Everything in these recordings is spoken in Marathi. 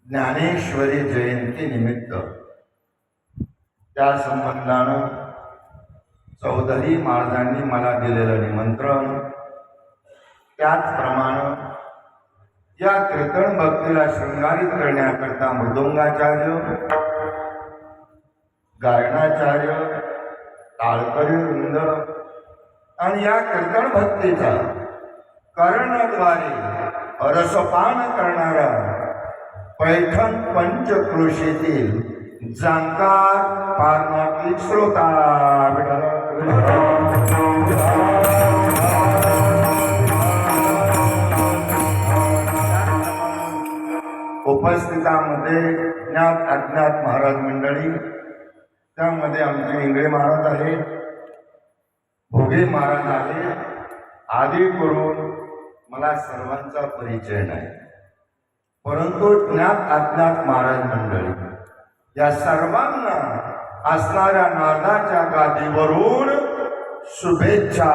ज्ञानेश्वरी जयंती निमित्त त्या संबंधानं चौधरी महाराजांनी मला दिलेलं निमंत्रण, त्याचप्रमाणे या कीर्तन भक्तीला शृंगारित करण्याकरता मृदुंगाचार्य, गायनाचार्य, टाळकरी वृंद आणि या कीर्तन भक्तीचा कर्णद्वारे रसपान करणारा पैठण पंचक्रोशीतील जाणकार पारमार्थिक श्रोता उपस्थितांमध्ये ज्ञात अज्ञात महाराज मंडळी, त्यामध्ये आमचे इंगळे महाराज आहेत, भोगे महाराज आहेत, आदी करून मला सर्वांचा परिचय नाही, परंतु ज्ञात अज्ञात महाराज मंडळी या सर्वांना असणाऱ्या नारदाच्या गादीवरून शुभेच्छा.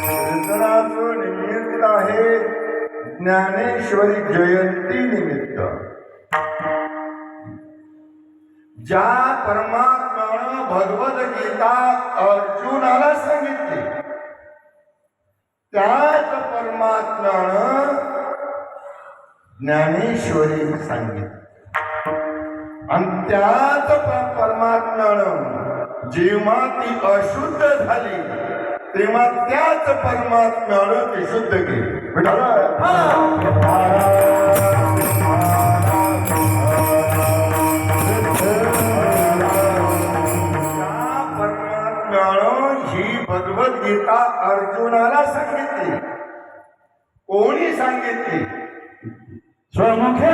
कीर्तनाचं निमित्त आहे ज्ञानेश्वरी जयंती निमित्त. ज्या परमात्म्यानं भगवद्गीता अर्जुनाला सांगितली, त्याच परमात्म्यानं ज्ञानेश्वरी सांगितली आणि त्याच परमात्म्यानं जेव्हा ती अशुद्ध झाली तेव्हा त्याच परमात्म्यानं ती शुद्ध केली. ही भगवद्गीता अर्जुनाला सांगितली. कोणी सांगितली? स्वमुखे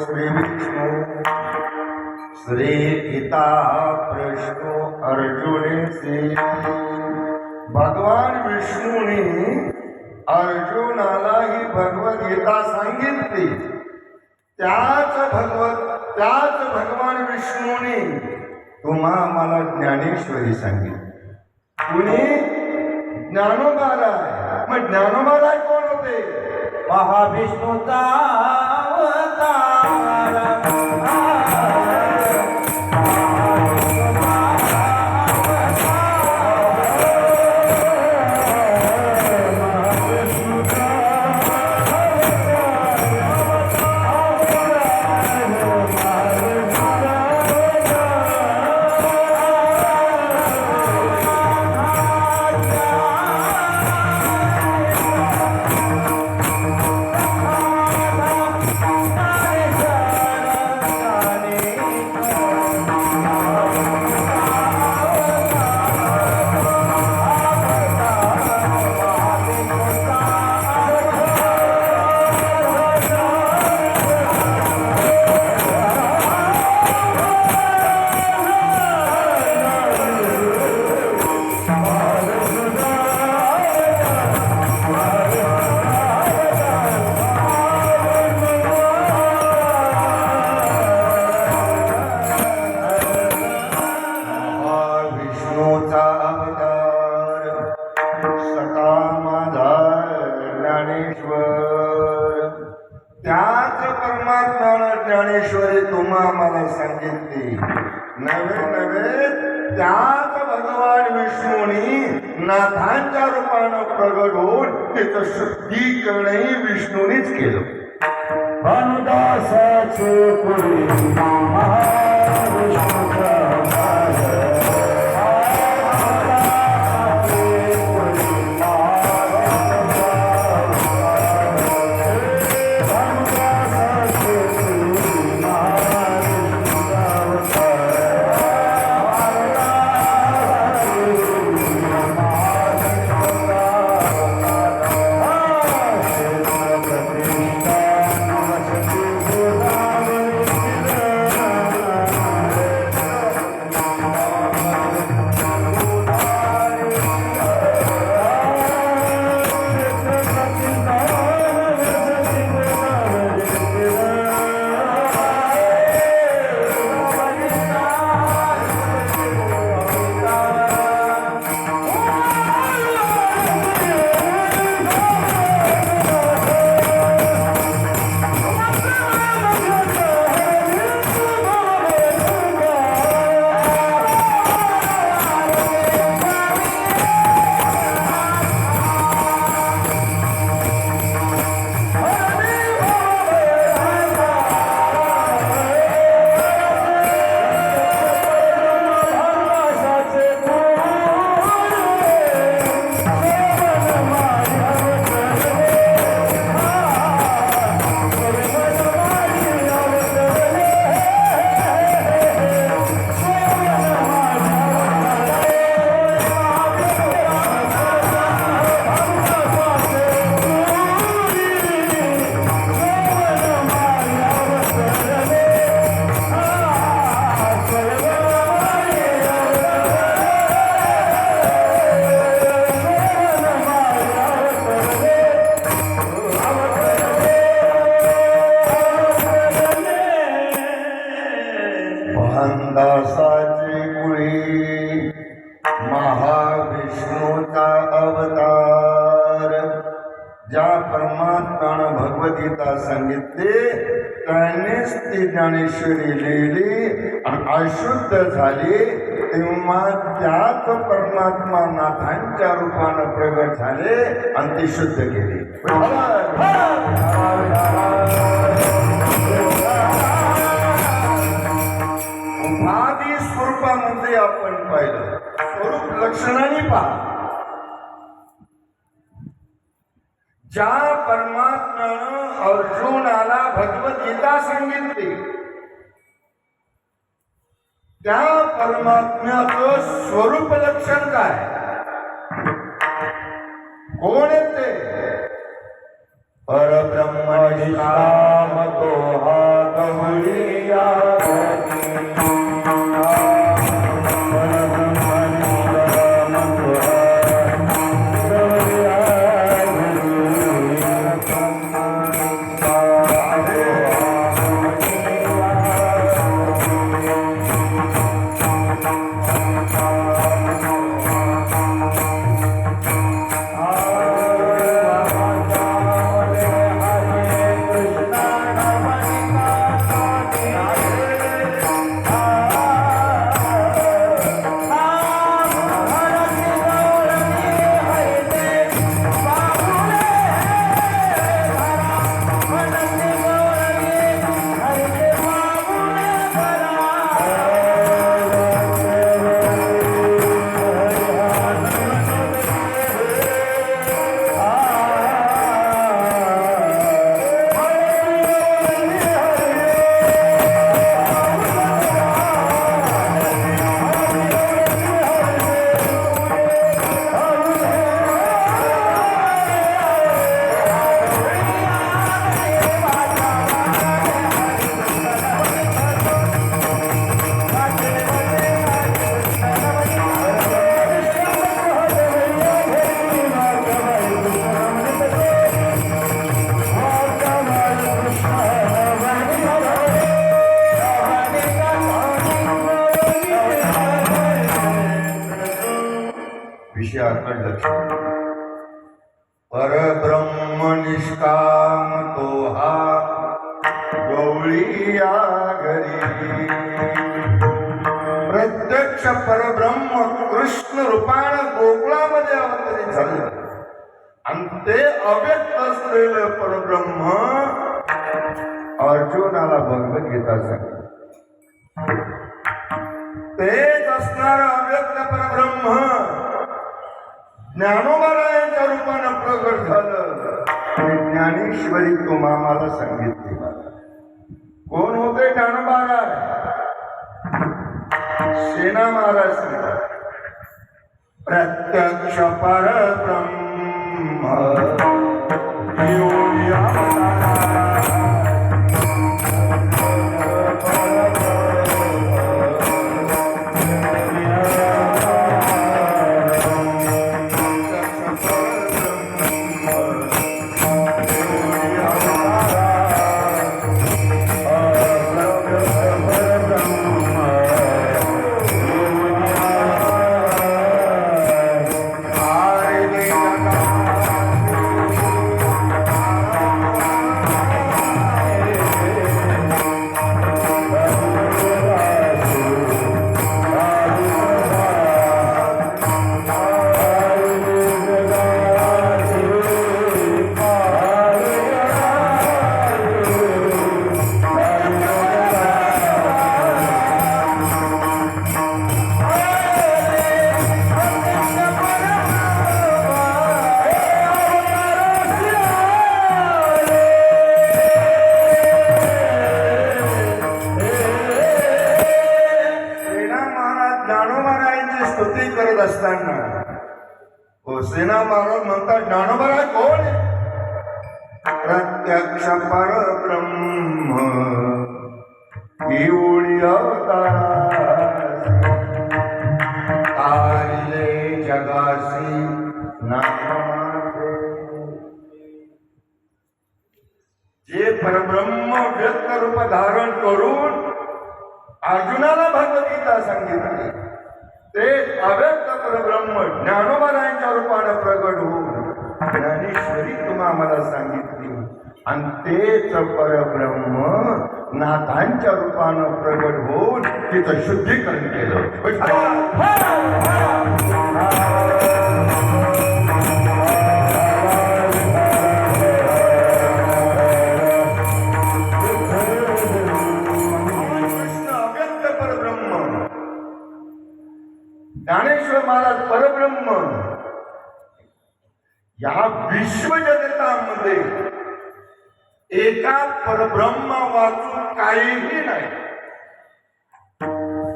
श्री विष्णु श्री गीता प्रश्नो अर्जुने से. भगवान विष्णूने अर्जुनाला ही भगवद्गीता सांगितली. त्याच भगवान विष्णूने मला ज्ञानेश्वरी सांगितली. कुणी? ज्ञानोबाला. मग ज्ञानोबाला कोण होते? महाविष्णूचा परमात्म्यानं ज्ञानेश्वरी तुम्हा आम्हाला सांगितली. नवे नवे त्याच भगवान विष्णूनी नाथांच्या रूपानं प्रगट होऊन तिचं शुद्धीकरणही विष्णूनीच केलं. अनुदासाचे पुरी दासाची कुळी महाविष्णूचा अवतार. ज्या परमात्म्यानं भगवद्गीता सांगितले त्यांनीच ती ज्ञानेश्वरी लिहिली आणि अशुद्ध झाली. तेव्हा त्याच परमात्मा नाथांच्या रूपानं प्रगट झाले आणि ती शुद्ध केली. उपाधी स्वरूपामध्ये आपण पाहिलं, स्वरूप लक्षणाने पहा. ज्या परमात्म्यानं अर्जुनाला भगवद्गीता सांगितली त्या परमात्म्याचं स्वरूप लक्षण काय, कोण ते? परब्रह्म निष्काम तो हा कवळीया विषयाकडे लक्ष. परब्रह्म निष्काम तो हा गौरी माऊली या घरी प्रत्यक्ष परब्रह्म कृष्ण रूपानं गोकुळामध्ये अवतरित झालं आणि ते अव्यक्त असलेलं परब्रह्म अर्जुनाला भगवद्गीता सांगितलं. तेच असणार अव्यक्त परब्रह्म ज्ञानोबारायांच्या रूपानं प्रगट झालं आणि ज्ञानेश्वरी तुम्हा मला सांगितली. कोण होते ज्ञानोबाराय? सेना महाराज प्रत्यक्ष परब्रह्म असताना सेना महाराज म्हणतात ज्ञानोबा कोण? प्रत्यक्ष परब्रह्म येऊळी अवतार तारिले जगासी नामाते. जे परब्रह्म व्यक्त रूप धारण करून अर्जुनाला भगवद्गीता सांगितली ते अव्यक्त परब्रह्म ज्ञानोबारायांच्या रूपानं प्रगट होऊन ज्ञानेश्वरी तुम्हा मला सांगितली आणि तेच परब्रह्म नाथांच्या रूपानं प्रगट होऊन तिचं शुद्धीकरण केलं. ज्ञानेश्वर महाराज परब्रह्म या विश्व जगतामध्ये एका परब्रह्म वाचून काहीही नाही.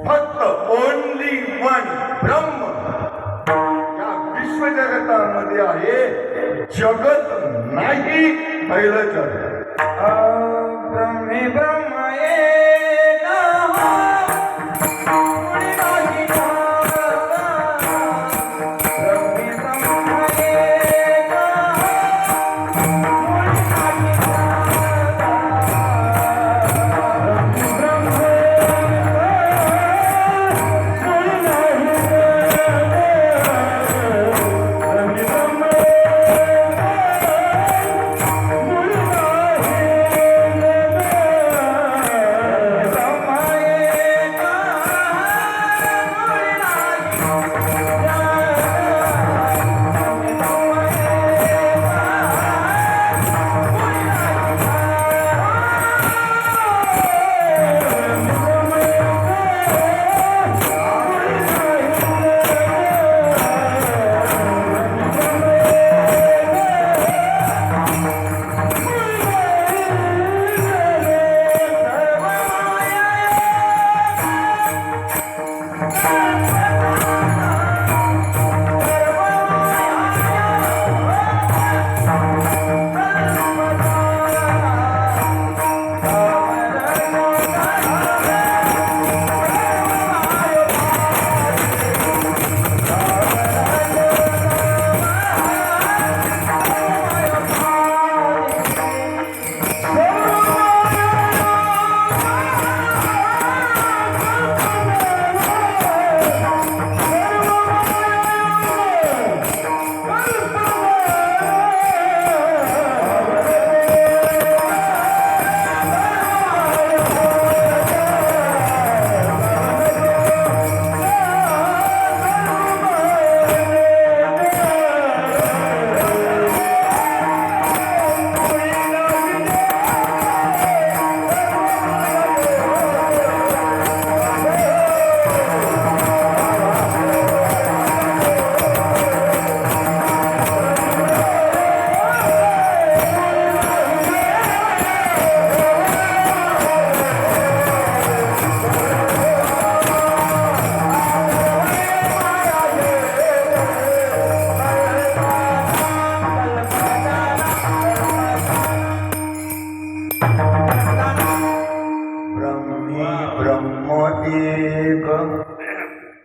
फक्त ओनली वन ब्रह्म या विश्व जगतामध्ये आहे. जगत नाही पहिलं जग. ब्रह्मे ब्रह्म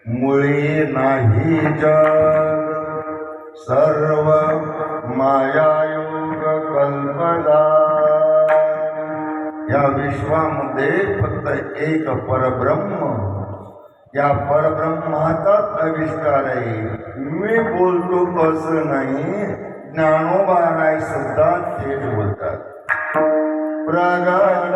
मुळी नाही जग सर्व मायायोग कल्पना. या विश्वामध्ये फक्त एक परब्रह्म, या परब्रह्माचाच आविष्कार आहे. मी बोलतो असं नाही, ज्ञानोबा राय सुद्धा तेच बोलतात. प्रगट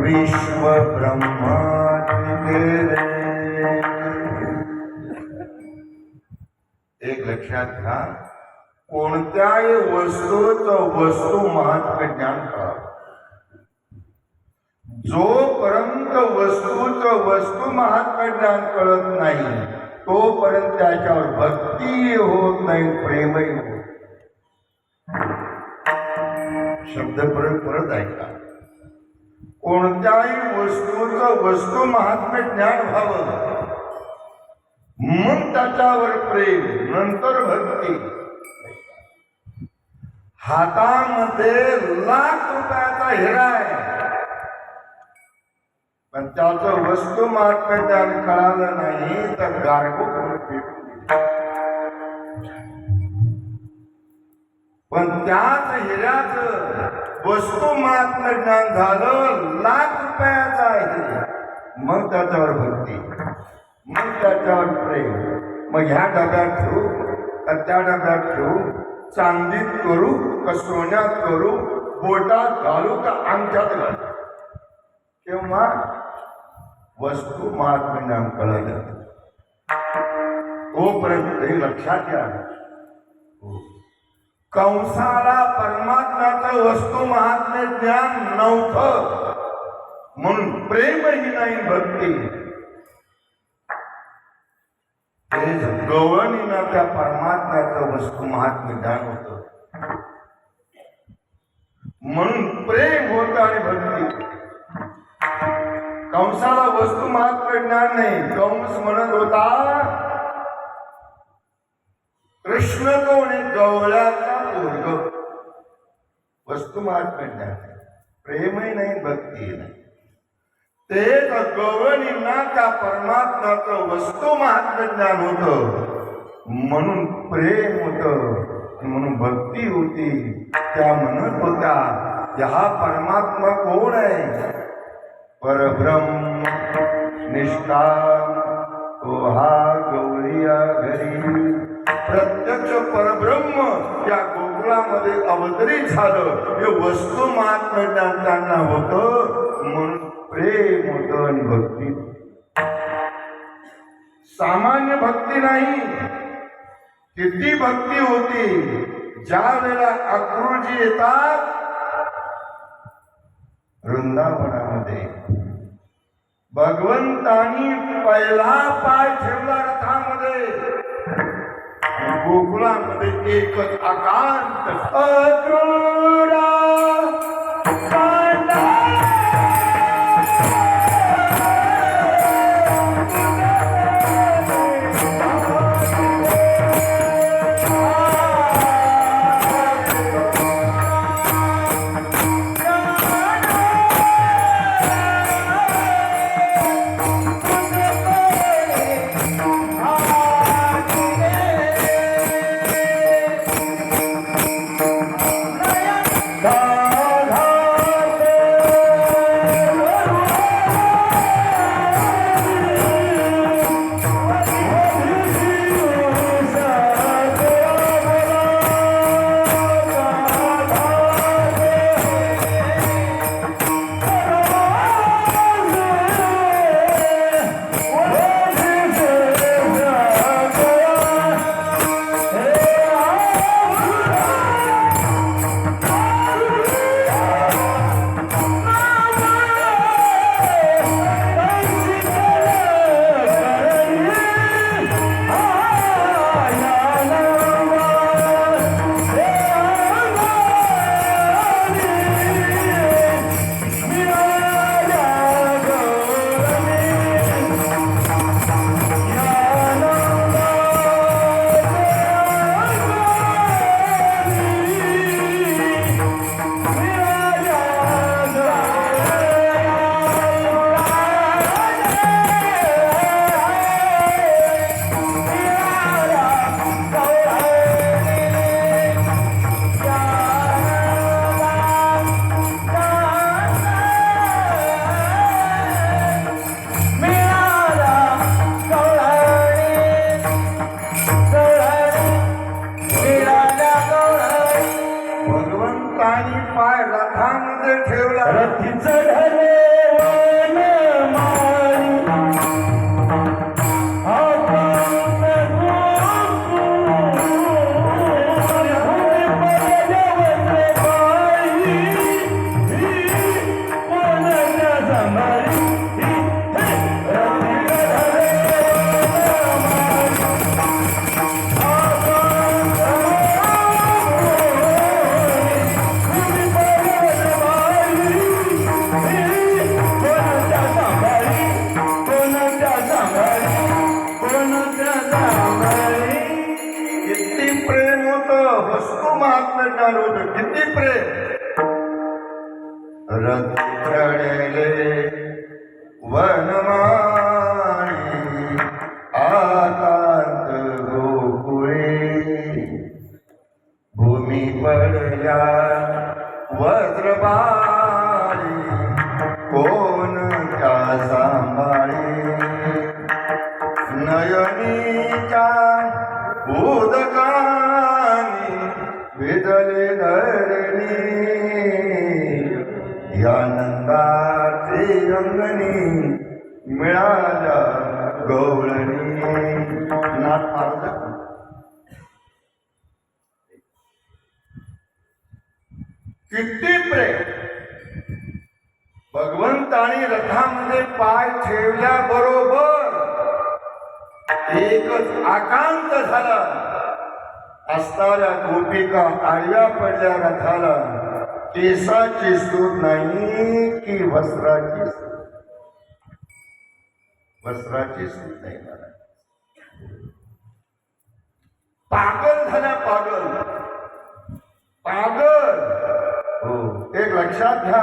विश्व एक लक्षात घ्या, कोणत्याही वस्तूचं वस्तू महात्म्य ज्ञान करा. जोपर्यंत वस्तूचं वस्तू महात्म्य ज्ञान कळत नाही तोपर्यंत त्याच्यावर भक्ती होत नाही, प्रेमही होत. शब्द परत ऐका. कोणत्याही वस्तूचं वस्तू महात्म्य ज्ञान व्हावं, मग त्याच्यावर प्रेम, नंतर भक्ती. हातामध्ये ₹1,00,000 हिरा आहे, पण त्याचं वस्तू महात्म्य ज्ञान कळालं नाही तर गारगो पण त्याच हिऱ्याचं वस्तू महात्म्य ज्ञान झालं, ₹1,00,000 आहे, मग त्याच्यावर भक्ती, मग त्याच्यावर प्रेम. मग ह्या डब्यात ठेवू का त्या डब्यात ठेवू, चांदीत करू का सोन्यात करू, बोटात घालू का अंगठ्यात घालू, किंवा वस्तू महात्म्य ज्ञान कळलं तोपर्यंत हे लक्षात घ्या. कंसाला परमात्म्याचं वस्तू महात्म्य ज्ञान नव्हतं म्हणून प्रेमही नाही, भक्ती. तेच गवळणीनं त्या परमात्म्याचं वस्तू महात्म्य ज्ञान होतं म्हणून प्रेम होतं आणि भक्ती. कंसाला वस्तू महात्म्य ज्ञान नाही. कंस म्हणत होता कृष्ण कोण आहे, गवळ्याचा पोरग. वस्तू महात्म्य ज्ञान नाही, प्रेमही नाही, भक्ती नाही. तेच गवळणींना त्या परमात्म्याचं वस्तू महात्म्य ज्ञान होतं म्हणून प्रेम होतं, म्हणून भक्ती होती. त्या म्हणत होत्या हा परमात्मा कोण आहे, परब्रह्म निष्काम तो हा गवळीया घरी. प्रत्यक्ष परब्रह्म या गोकुळामध्ये अवतरित झालं. हे वस्तू महात्म्य ज्ञान त्यांना होतं म्हणून प्रेम होतं आणि भक्ती. सामान्य भक्ती नाही, किती भक्ती होती. ज्या वेळेला अक्रूरजी येतात वृंदावनामध्ये, भगवंतानी पहिला पाय ठेवला रथामध्ये, गोकुळामध्ये एकच आकांत अक्रूरा कांदा भगवंतानी पाय रथामध्ये ठेवला रथी चढले किती प्रेम होतं वस्तू महात्म्य ज्ञान होतं किती प्रेम रथ चढले वनमाळी आकांत गोकुळे भूमी पडल्या वज्रबाळी कोण त्या सांभाळी नयनीच्या उदकानी विदले धरणी या नंदाची अंगणी मिळाल्या गवळणी नाथ महाराज किती प्रेम भगवंतानी रथामध्ये पाय ठेवल्याबरोबर एकच आकांत झाला असणाऱ्या गोपिका आडव्या पडल्या रथाला केसाची सूट नाही की वस्त्राची सूट नाही मला पागल झाल्या पागल हो एक लक्षात घ्या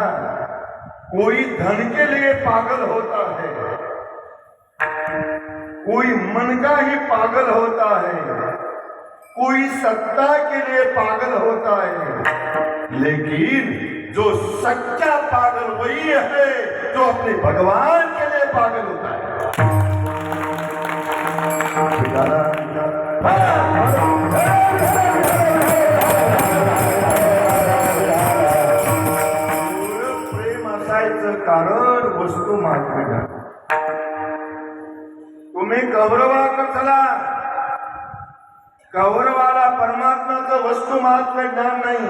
कोई धन के लिए पागल होता है कोई मन का ही पागल होता है कोई सत्ता के लिए पागल होता है लेकिन जो सच्चा पागल वही है जो अपने भगवान के लिए पागल होता है प्रेम असायचं कारण वस्तू महात्म्य तुम्ही कौरवाकडे चला कौरवाला परमात्म्याचं वस्तू महात्म्य ज्ञान नाही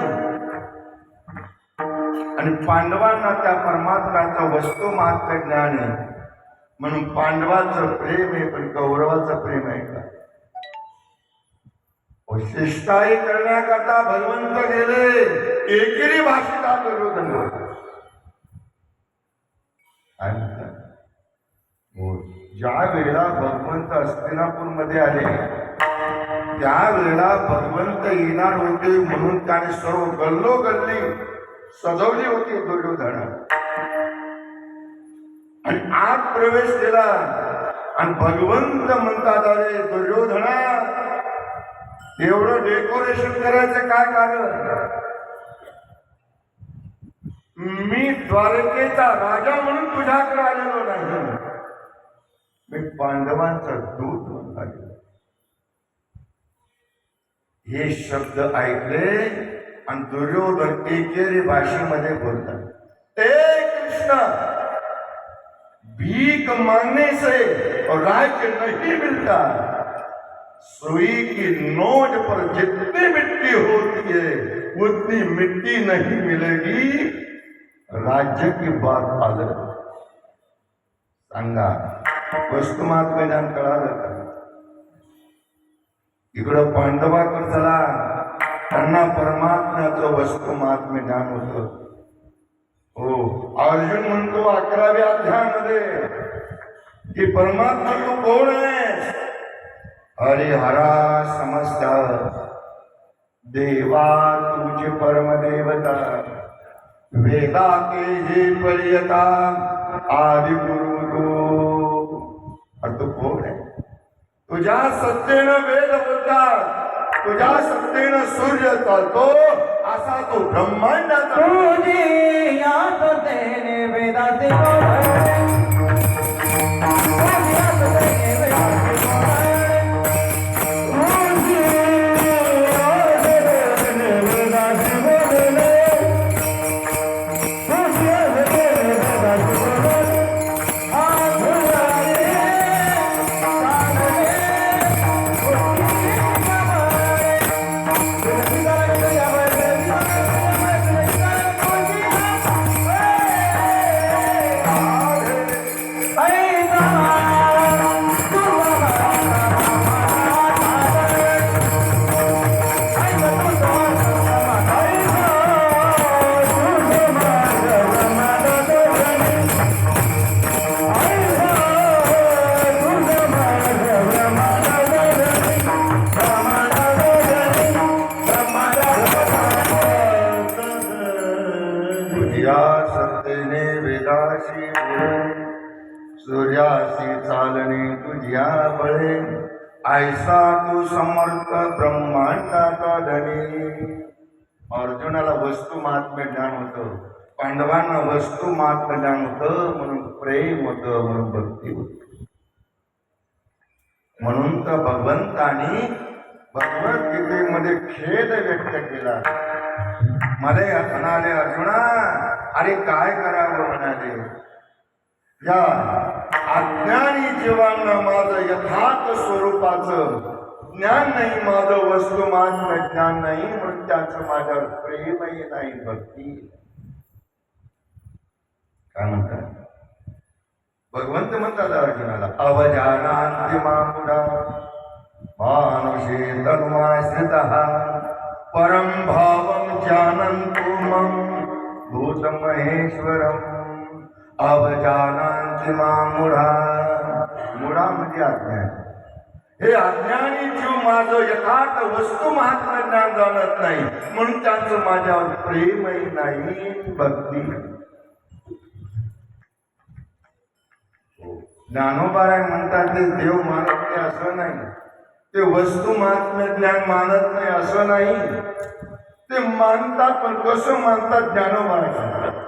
आणि पांडवांना त्या परमात्म्याचं वस्तू महात्म्य ज्ञान आहे म्हणून पांडवांचं प्रेम आहे पण कौरवाचं प्रेम आहे का शिष्टाई करण्याकरता भगवंत गेले एकेरी भाषेचा दुर्योधन ज्या वेळेला भगवंत हस्तिनापूरमध्ये आले त्यावेळेला भगवंत येणार होते म्हणून त्याने सर्व गल्लोगल्ली सजवली होती दुर्योधन आणि आत प्रवेश केला आणि भगवंत म्हणतात अरे दुर्योधना एवढं डेकोरेशन करायचं काय कारण मी द्वारकेचा राजा म्हणून तुझ्याकडे आलेलो नाही मी पांडवांचा दूत म्हणून आलेलो हे शब्द ऐकले आणि दुर्योधन एकेरी भाषेमध्ये बोलतात ए कृष्ण भीख मांगने से और राज्य नहीं मिलता सुई की नोच पर जितनी मिट्टी होती है उतनी मिट्टी नहीं मिलेगी राज्य की बात अलग सांगा वस्तुमात्म ज्ञान कळालं का इकडं पांडवाकडे चला त्यांना परमात्म्याचं वस्तुमात्म ज्ञान होतं हो अर्जुन म्हणतो 11व्या अध्यायामध्ये की परमात्मा तू कोण आहेस हरिहरा समजता देवा तुझे परमदेवता वेदा के हे परियता आदि गुरु तू कोण आहे तुझ्या सत्तेनं वेद बोलतात तुझ्या सत्तेनं सूर्य चालतो असा तो ब्रह्मांडाचा तुझी याद देणे वेदाचे बोलणे तुझी याद देणे वेदाचे बोलणे तुझी याद देणे वेदाचे बोलणे तुझी याद देणे वेदाचे बोलणे सत्तेने वेदाशी बोले सूर्याशी चालणे तुझ्या बळे ऐसा तू समर्थ ब्रह्मांडाचा धनी अर्जुनाला वस्तू महात्म्य ज्ञान होतं पांडवांना वस्तू महात्म्य ज्ञान होतं म्हणून प्रेम होतं म्हणून भक्ती होती म्हणून तर भगवंतानी भगवद्गीतेमध्ये खेद व्यक्त केला मला म्हणाले अर्जुना अरे काय करावं म्हणाले या अज्ञानी जीवांना माझं यथार्थ स्वरूपाचं ज्ञान नाही माझं वस्तुमात्म ज्ञान नाही म्हणून त्याचं माझ्यावर प्रेमही नाही भक्ती काय म्हणतात भगवंत म्हणतात अर्जुनाला अवजानांति मामुडा मानुषे तन्माश्रितः परम भावं जानन्तु मम भूत महेश्वरम अवजानांति मामुडा मुडा म्हणजे अज्ञान हे अज्ञानी जीव माझं यथार्थ वस्तू महात्म्य ज्ञान जाणत नाही म्हणून त्यांचं माझ्यावर प्रेमही नाही भक्ती ज्ञानोबाराय म्हणतात ते देव मानत नाही असं नाही ते वस्तू महात्म्य ज्ञान मानत नाही असं नाही ते मानतात पण कसं मानतात ज्ञानोबाराय सांगतात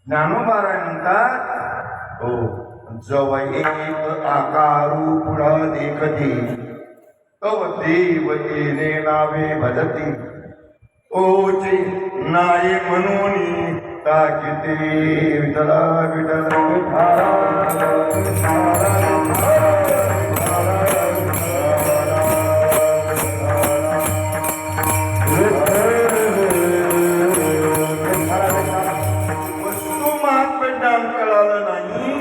ज्ञानोबाराय म्हणतात हो जव एक आकारू पुढा देखती तव देव येणे नावे भजती ओचे नाये म्हणून ताकिते विठला विठला वस्तू महात्म्य ज्ञान कळालं नाही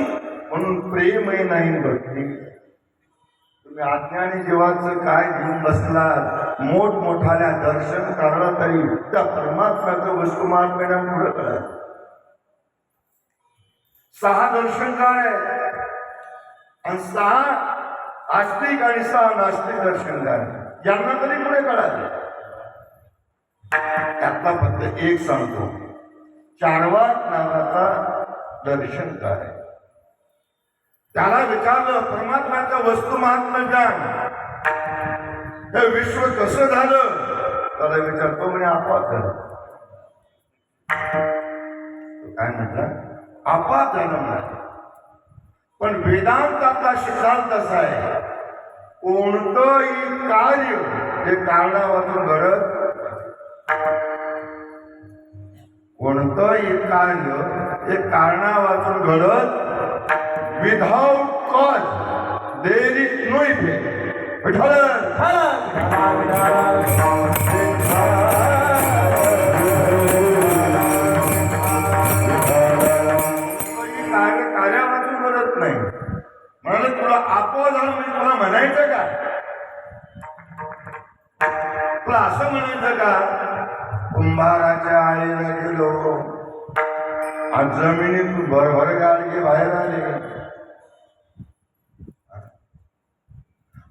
म्हणून प्रेमही नाही भक्ती तुम्ही अज्ञानी जीवाचं काय घेऊन बसलात मोठमोठाल्या दर्शन करलं तरी त्या परमात्म्याचं वस्तू महात्म्याला पुढं कळत 6 दर्शनकार आहेत आणि 6 आस्तिक आणि 6 नास्तिक दर्शनकार यांना तरी पुढे कळाले त्यातला फक्त एक सांगतो चार्वाक नावाचा दर्शनकार आहे त्याला विचारलं परमात्म्याचं वस्तू महात्म्य ज्ञान हे विश्व कसं झालं त्याला विचारतो म्हणे आपोआप झालं काय म्हटलं आपोआप झालं म्हणाले पण वेदांताचा सिद्धांत असा आहे कोणतंही कार्य हे कारणावाचून घडत कोणतंही कार्य हे कारणावाचून घडत without cause there is no effect कार्यावाचून घडत नाही म्हणाले तुला आपोआप झालं म्हणजे तुला म्हणायचं का तुला असं म्हणायचं का कुंभाराच्या आईला गेलो आज जमिनीत भरभर गाडगे बाहेर आले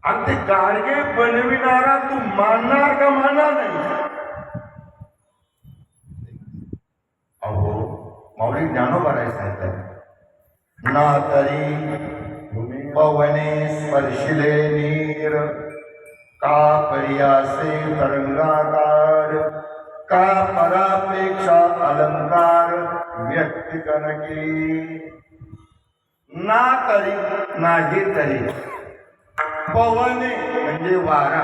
आणि ते गाडगे बनविणारा तू मानणार का मानणार नाही अहो माऊली ज्ञानोबा राय सांगतात ना तरी पवने स्पर्शिले नीर का पर्यासे तरंगाकार का परापेक्षा अलंकार व्यक्ती कनकी ना तरी नाही तरी पवने म्हणजे वारा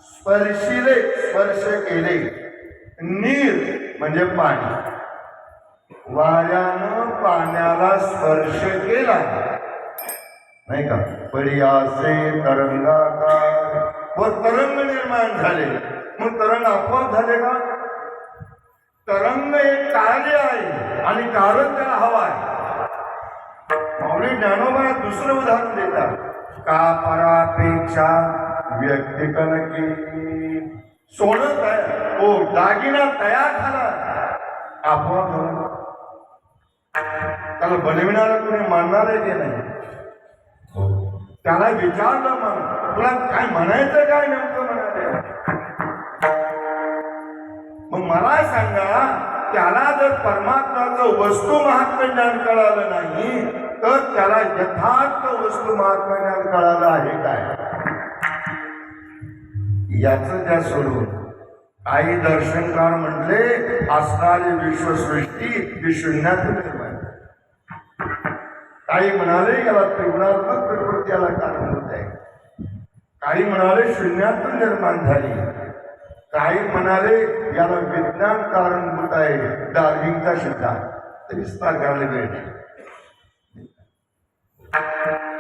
स्पर्शिले स्पर्श केले नीर म्हणजे पाणी वाऱ्यानं पाण्याला स्पर्श केला नाही का पर्यासे तरंगाकार व तरंग निर्माण झाले मग तरंग आपोआप झाले का तरंग एक कार्य आहे आणि कारण त्याला हवं आहे माऊली ज्ञानोबा दुसरं उदाहरण देतात का परापेक्षा व्यक्ती कनकी सोनं तयार हो दागिना तयार झाला आपोआप झाला त्याला बनविणारा कोणी मानणार आहे की नाही त्याला विचारलं मग तुला काय म्हणायचं काय नेमकं म्हणाले मग मला सांगा त्याला जर परमात्म्याचं वस्तू महात्म्य ज्ञान कळालं नाही तर त्याला यथार्थ वस्तू महात्म्य ज्ञान कळालं आहे काय याच त्या सोडून आई दर्शनकार म्हटले असणारी विश्वसृष्टी ही शून्यातून निर्माण काही म्हणाले याला त्रिगुणात्मक प्रकृती याला कारणभूत आहे काही म्हणाले शून्यातून निर्माण झाली काही म्हणाले याला विज्ञान कारणभूत आहे डार्विनचा सिद्धांत विस्तार करायला वेळ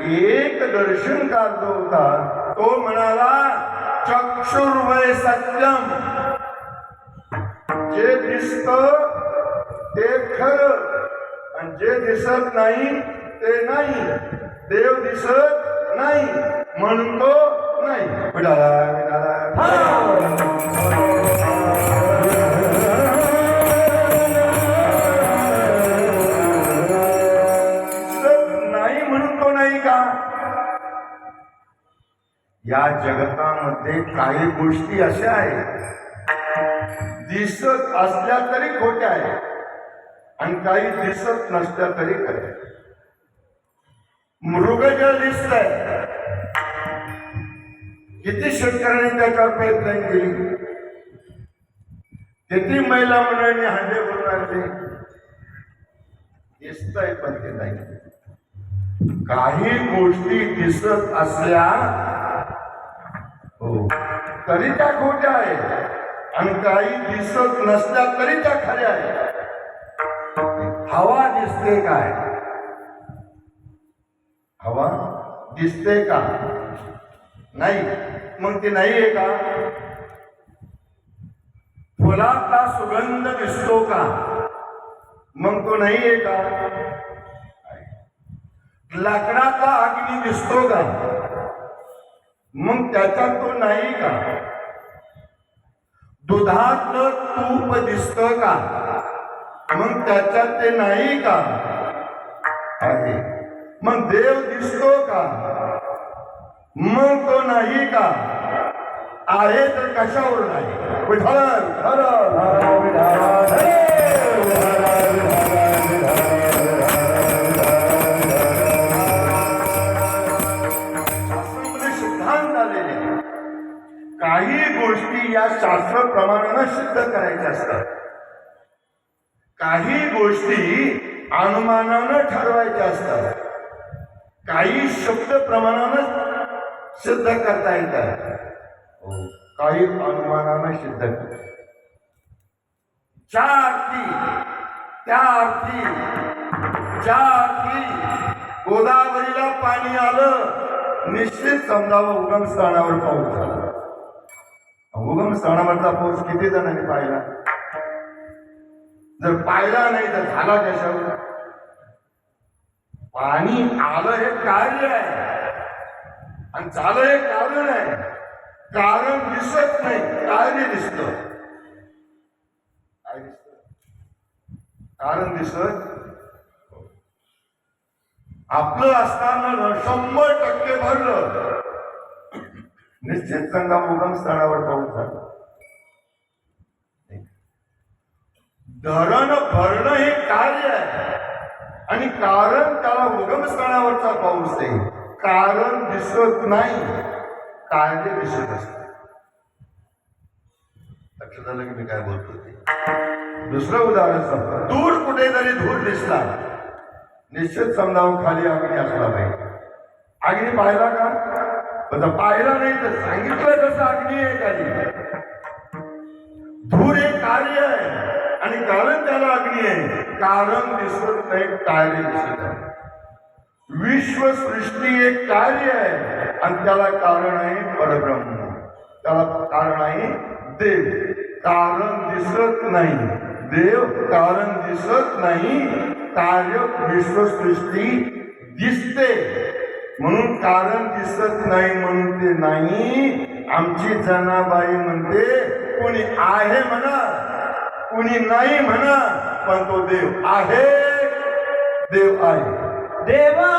एक दर्शनकार जो होता तो म्हणाला चक्षुर्वय सत्यम जे दिसत ते खरं आणि जे दिसत नाही ते नाही देव दिसत नाही म्हणतो नाही नाही म्हणतो नाही का या जगतामध्ये काही गोष्टी अशा आहेत दिसत असल्या तरी खोट्या आहेत आणि काही दिसत नसल्या तरी खऱ्या मृगजळ दिसतंय किती शेतकऱ्यांनी त्याच्यावर प्रयत्न केली किती महिला मंडळींनी हांडे भरून आणले दिसतंय पण ते नाही काही गोष्टी दिसत असल्या हो तरी त्या खोट्या आहेत आणि काही दिसत नसल्या तरी त्या खऱ्या आहेत हवा दिसते काय हवा दिसते का नाही मग ती नाही आहे का फुलाचा सुगंध दिसतो का मग तो नाही आहे का लाकडाचा अग्नी दिसतो का मग त्याच्यात तो नाही का? दुधातलं तूप दिसतं का? मग त्याच्यात ते नाही का? आहे. मग देव दिसतो का? मग तो नाही का? आहे तर कशावर नाही? विठ्ठल शास्त्रामध्ये सिद्धांत आलेले आहेत. काही गोष्टी या शास्त्र प्रमाणानं सिद्ध करायच्या असतात. काही गोष्टी अनुमानानं ठरवायच्या असतात. काही शब्द प्रमाणानं सिद्ध करता येतात. काही अनुमानानं सिद्ध करतात. ज्या अर्थी त्या अर्थी ज्या अर्थी गोदावरीला पाणी आलं, निश्चित समजावं उगम स्थानावर पाऊस झाला. उगम स्थानावरचा पाऊस किती जणांनी पाहिला? जर पाहिला नाही तर झाला कशावर? पाणी आलं हे कार्य आहे आणि झालं हे कारण आहे. कारण दिसत नाही, कार्य दिसत. काय दिसत? कारण दिसत. आपलं असताना 100% भरलं, निश्चित सांगा उगम स्थानावर पाऊस झाला. धरण भरणं हे कार्य आहे आणि कारण त्याला उगम स्थानावरचा पाऊस आहे. कारण दिसत नाही, कार्य दिसत असत. लक्षात झालं की मी काय बोलतो ते? दुसरं उदाहरण समजा, दूर कुठेतरी धूर दिसला, निश्चित समजावून खाली अग्नी असला पाहिजे. अग्नी पाहिला का? पाहिला नाही तर सांगितलं कसं अग्नी आहे खाली? धूर हे कार्य आहे आणि कारण त्याला अग्नी आहे. कारण दिसत नाही, कार्य दिसत आहे. विश्वसृष्टी एक कार्य आहे आणि त्याला कारण आहे परब्रह्म. त्याला कारण आहे देव. कारण दिसत नाही, देव कारण दिसत नाही, कार्य विश्वसृष्टी दिसते. म्हणून कारण दिसत नाही म्हणून ते नाही. आमची जनाबाई म्हणते कोणी आहे म्हणा, कोणी नाही म्हणा, पण तो देव आहे. देव आहे. देवा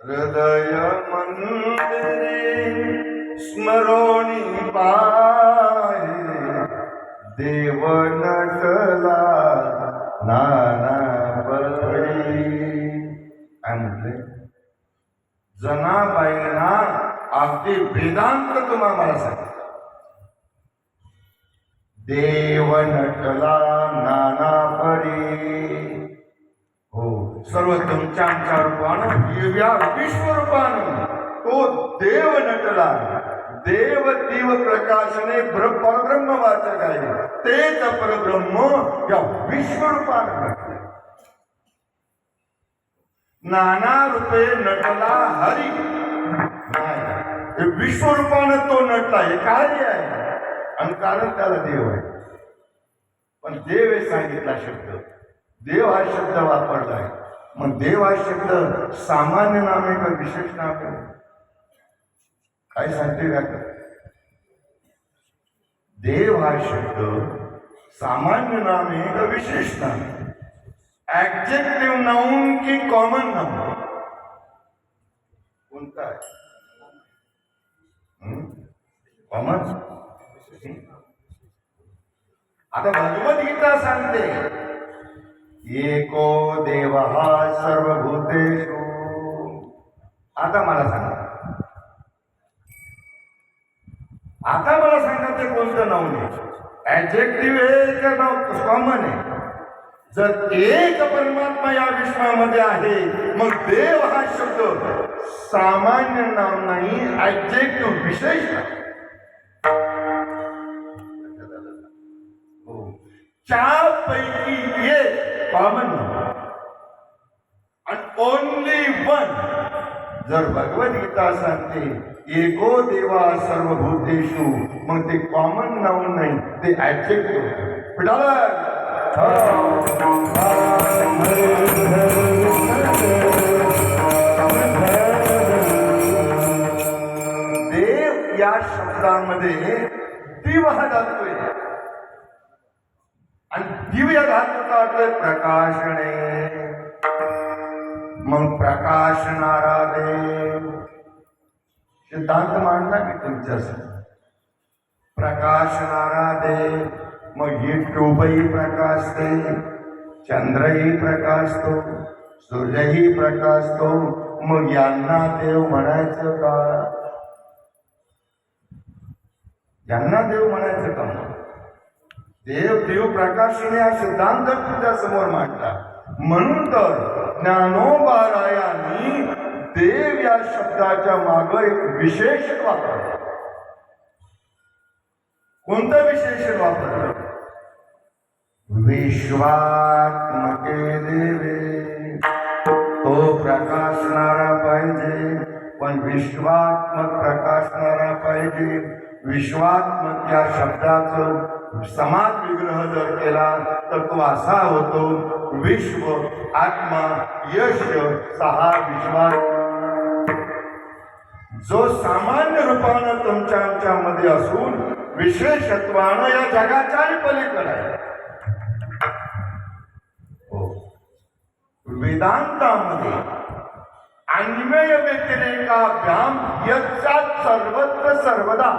हृदय मंदिरे स्मरोणी पाहे देव नटला नाना परी. काय म्हटले? जनाबाईंना अगदी वेदांत तुम्हाला मला सांगितलं. देव नटला नाना परी. हो, सर्व तुमच्या आमच्या रूपानं, दिव्या विश्वरूपानं तो देव नटला. देव दिव प्रकाशने परब्रह्म वाचक आहे. तेच परब्रह्म या विश्वरूपानं नटले. नाना रूपे नटला हरी. नाही, हे विश्वरूपानं तो नटला, हे कार्य आहे आणि कारण त्याला देव आहे. पण देव हे सांगितला शब्द, देव हा शब्द वापरला आहे. मग देव हा शब्द सामान्य नाम आहे का विशेष नाम आहे? काय सांगते का? देव हा शब्द सामान्य नाम आहे का विशेष नाम आहे? ऍब्जेक्टिव्ह नाउन की कॉमन नाउन? कोणता आहे? कॉमन. आता भगवद्गीता सांगते एको देवः सर्वभूतेषु. आता मला सांगा ते कोणतं नाउन आहे? ऍब्जेक्टिव्ह आहे का नाव कॉमन आहे? जर एक परमात्मा या विश्वामध्ये आहे, मग देव हा शब्द सामान्य नाव नाही, ऍब्जेक्टिव्ह विशेष आहे. चार पैकी एक कॉमन नाउन आणि ओनली वन. जर भगवद्गीता सांगते एको देवा सर्वभूतेषु, मग ते कॉमन नाउन नाही, ते ऍब्जेक्टिव्ह. विठाला देव या शब्दामध्ये दिव हा धातू आहे आणि दिव या धातूचा अर्थ प्रकाशने. मग प्रकाशणारा देव सिद्धांत मांडला मी तुमच्यासाठी. प्रकाशणारा देव. मग ही ट्यूबही प्रकाशते, चंद्रही प्रकाशतो, सूर्यही प्रकाशतो. मग यांना देव म्हणायचं का? यांना देव म्हणायचं का? देव प्रकाशिने हा सिद्धांत तुझ्या समोर मांडला. म्हणून तर ज्ञानोबारायांनी देव या शब्दाच्या माग एक विशेषण वापरलं. कोणतं विशेषण वापरलं? विश्वात्मके देवे. तो प्रकाशणारा पाहिजे, पण विश्वात्मक प्रकाशणारा पाहिजे. विश्वात्मक या शब्दाचं समाज विग्रह जर केला तर तो असा होतो विश्व आत्मा यश सहा विश्वात. जो सामान्य रूपानं तुमच्या आमच्यामध्ये असून विशेषत्वानं या जगाच्याही पलीकडे आहे. वेदांतामध्ये अन्वय व्यतिरेकाभ्याम यच्चात सर्वत्र सर्वदा.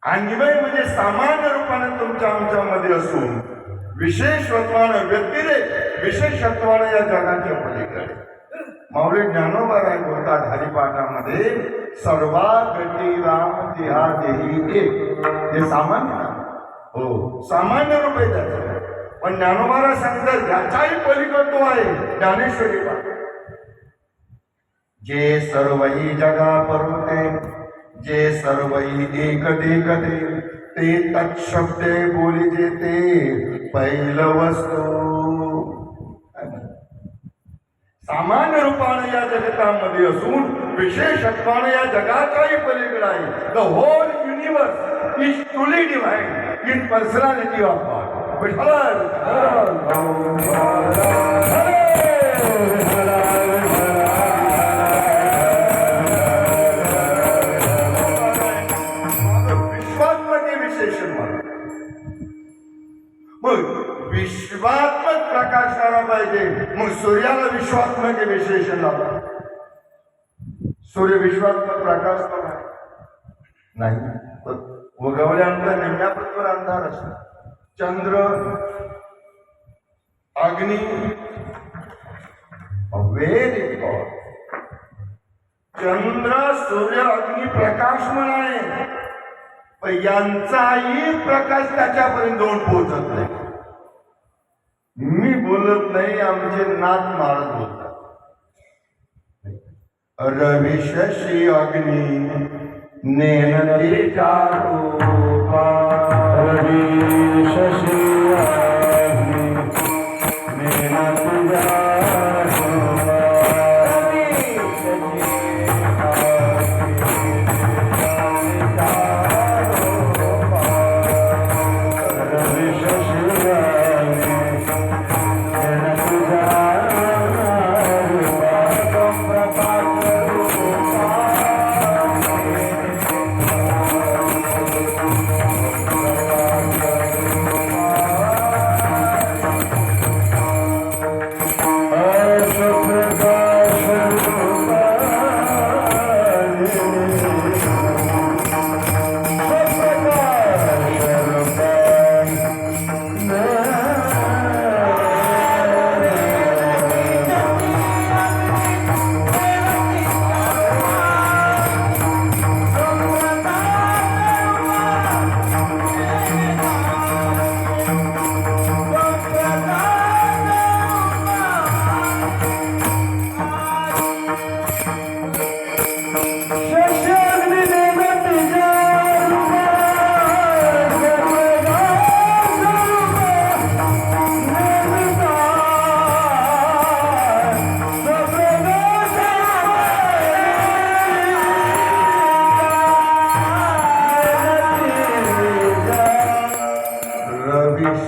अन्वय म्हणजे सामान्य रूपानं तुमच्या आमच्यामध्ये असून विशेषत्वानं व्यतिरेक विशेषत्वानं या जगाच्या पलीकडे. माऊली ज्ञानोबाराय बोलतात हरिपाठामध्ये सर्वात गती राम देहा देही एक. हे सामान्य नाम. हो, सामान्य रूप आहे त्याचं. पण ज्ञानोबारा सांगतात याच्याही पलीकडे तो आहे ज्ञानेश्वरी. जे सर्वही जगा परुते, जे सर्वही एक देखते, ते तत्शब्दे बोलिजे ते पहिल वस्तू. सामान्य रूपाने या जगतामध्ये असून विशेषत्वाने या जगाच्याही पलीकडे आहे. The whole universe is truly divine in personality of God. विश्वात्मक विशेषण मग विश्वात्मक प्रकाश आला पाहिजे. मग सूर्याला विश्वात्मक विशेषण लावलं. सूर्य विश्वात्मक प्रकाश नाही, उगवल्यानंतर निम्म्या पृथ्वीवर अंधार असतो. चंद्र अग्नी व्हेरी चंद्र सूर्य अग्नी प्रकाश म्हणाले, पण यांचाही प्रकाश त्याच्यापर्यंत जाऊन पोहोचत नाही. मी बोलत नाही, आमचे नाथ महाराज बोलतात. रवी शशी अग्नी नेनते जातो रवी शशी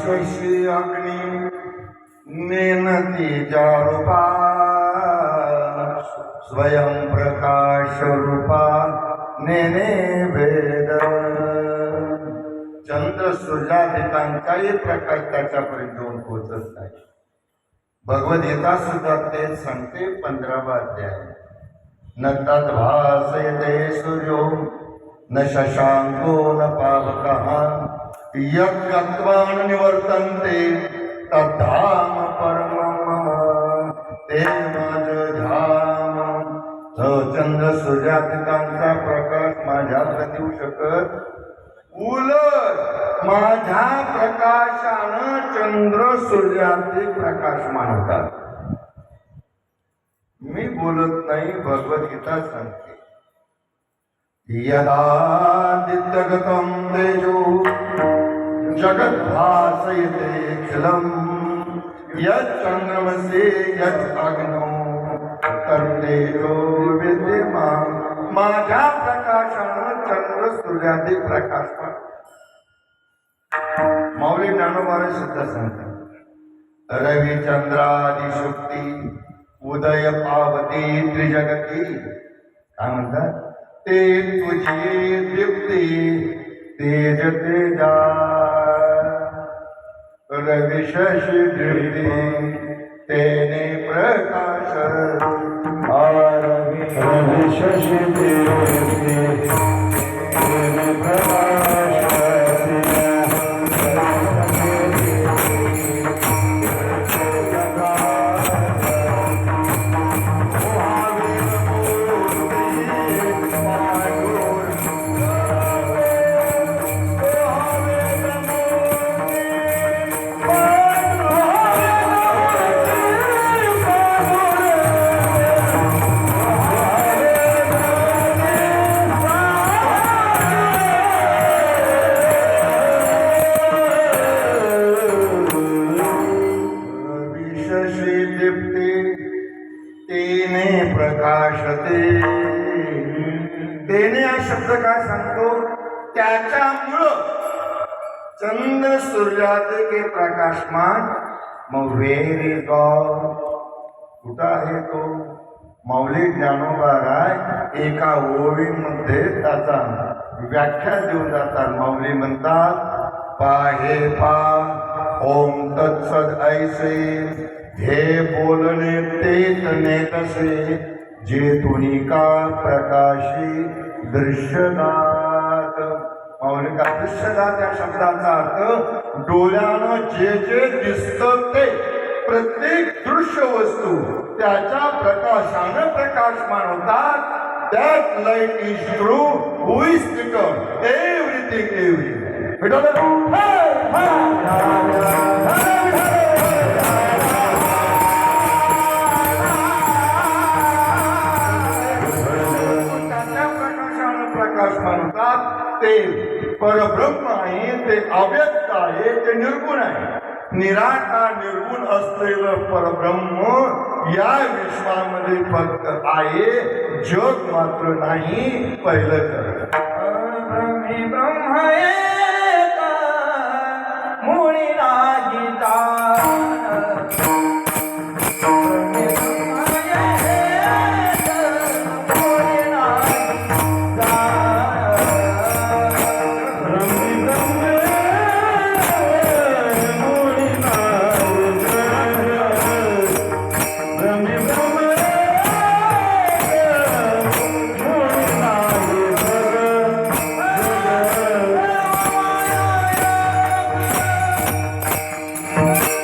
शशी अग्नि नेनती रूपा स्वयं प्रकाश रूपा नेने वेद चंद्र सूर्यादिकांचाही प्रकाश त्याच्यापर्यंत येऊन पोहोचत नाही. भगवद्गीता सुद्धा तेच सांगते 15वा अध्याय. न तद्भासयते सूर्यो न शशांको न पावकः यद्गत्वा न निवर्तन्ते तद्धाम परमं मम ते माझं धाम. चंद्र सूर्यादिकांचा प्रकाश माझ्याकडे येऊ शकत, उलट माझ्या प्रकाशानं चंद्र सूर्याधिक प्रकाशमान होतात. मी बोलत नाही, भगवद्गीता सांगते. यदादित्यगतं तेजो जगत् भासयतेऽखिलम् यच्चन्द्रमसि यच्चग्नौ तत्तेजो विद्यमान. माझ्या प्रकाशानं चंद्र सूर्याधिक प्रकाशमान. माऊली ज्ञानोबा सुद्धा सांगतात रविचंद्रादि शुक्ती उदय पावती त्रिजगती. काय म्हणतात? ते तुझी दीप्ती तेज तेजा रवि शशि दीप्ती तेने प्रकाश रवि शशि दीप्ती तेने प्रकाश प्रकाशते. तेने हा शब्द काय सांगतो? त्याच्यामुळं चंद्र सूर्याचे प्रकाशमान. मग वेर इज गॉड. कुठं आहे तो? माऊली ज्ञानोबा राय एका ओळीमध्ये त्याचा व्याख्या देऊन जातात. माऊली म्हणतात पाहे पा ओम तत्सद ऐसे हे बोलणे तेच नेतसे जे तुनिका प्रकाशी दृश्यदात. माऊली का दृश्यदात या शब्दाचा अर्थ डोळ्यानं जे जे दिसतं ते प्रत्येक दृश्य वस्तू त्याच्या प्रकाशानं प्रकाशमान होतात. That light is true, who is become everything everywhere. प्रकाशमान होतात. ते परब्रह्म आहे, ते अव्यक्त आहे, ते निर्गुण आहे. निराकार निर्गुण असलेलं परब्रह्म या विश्वामध्ये फक्त आहे, जग मात्र नाही. पहिलं जग ब्रह्म एक मुळी नाही जाण. Thank you.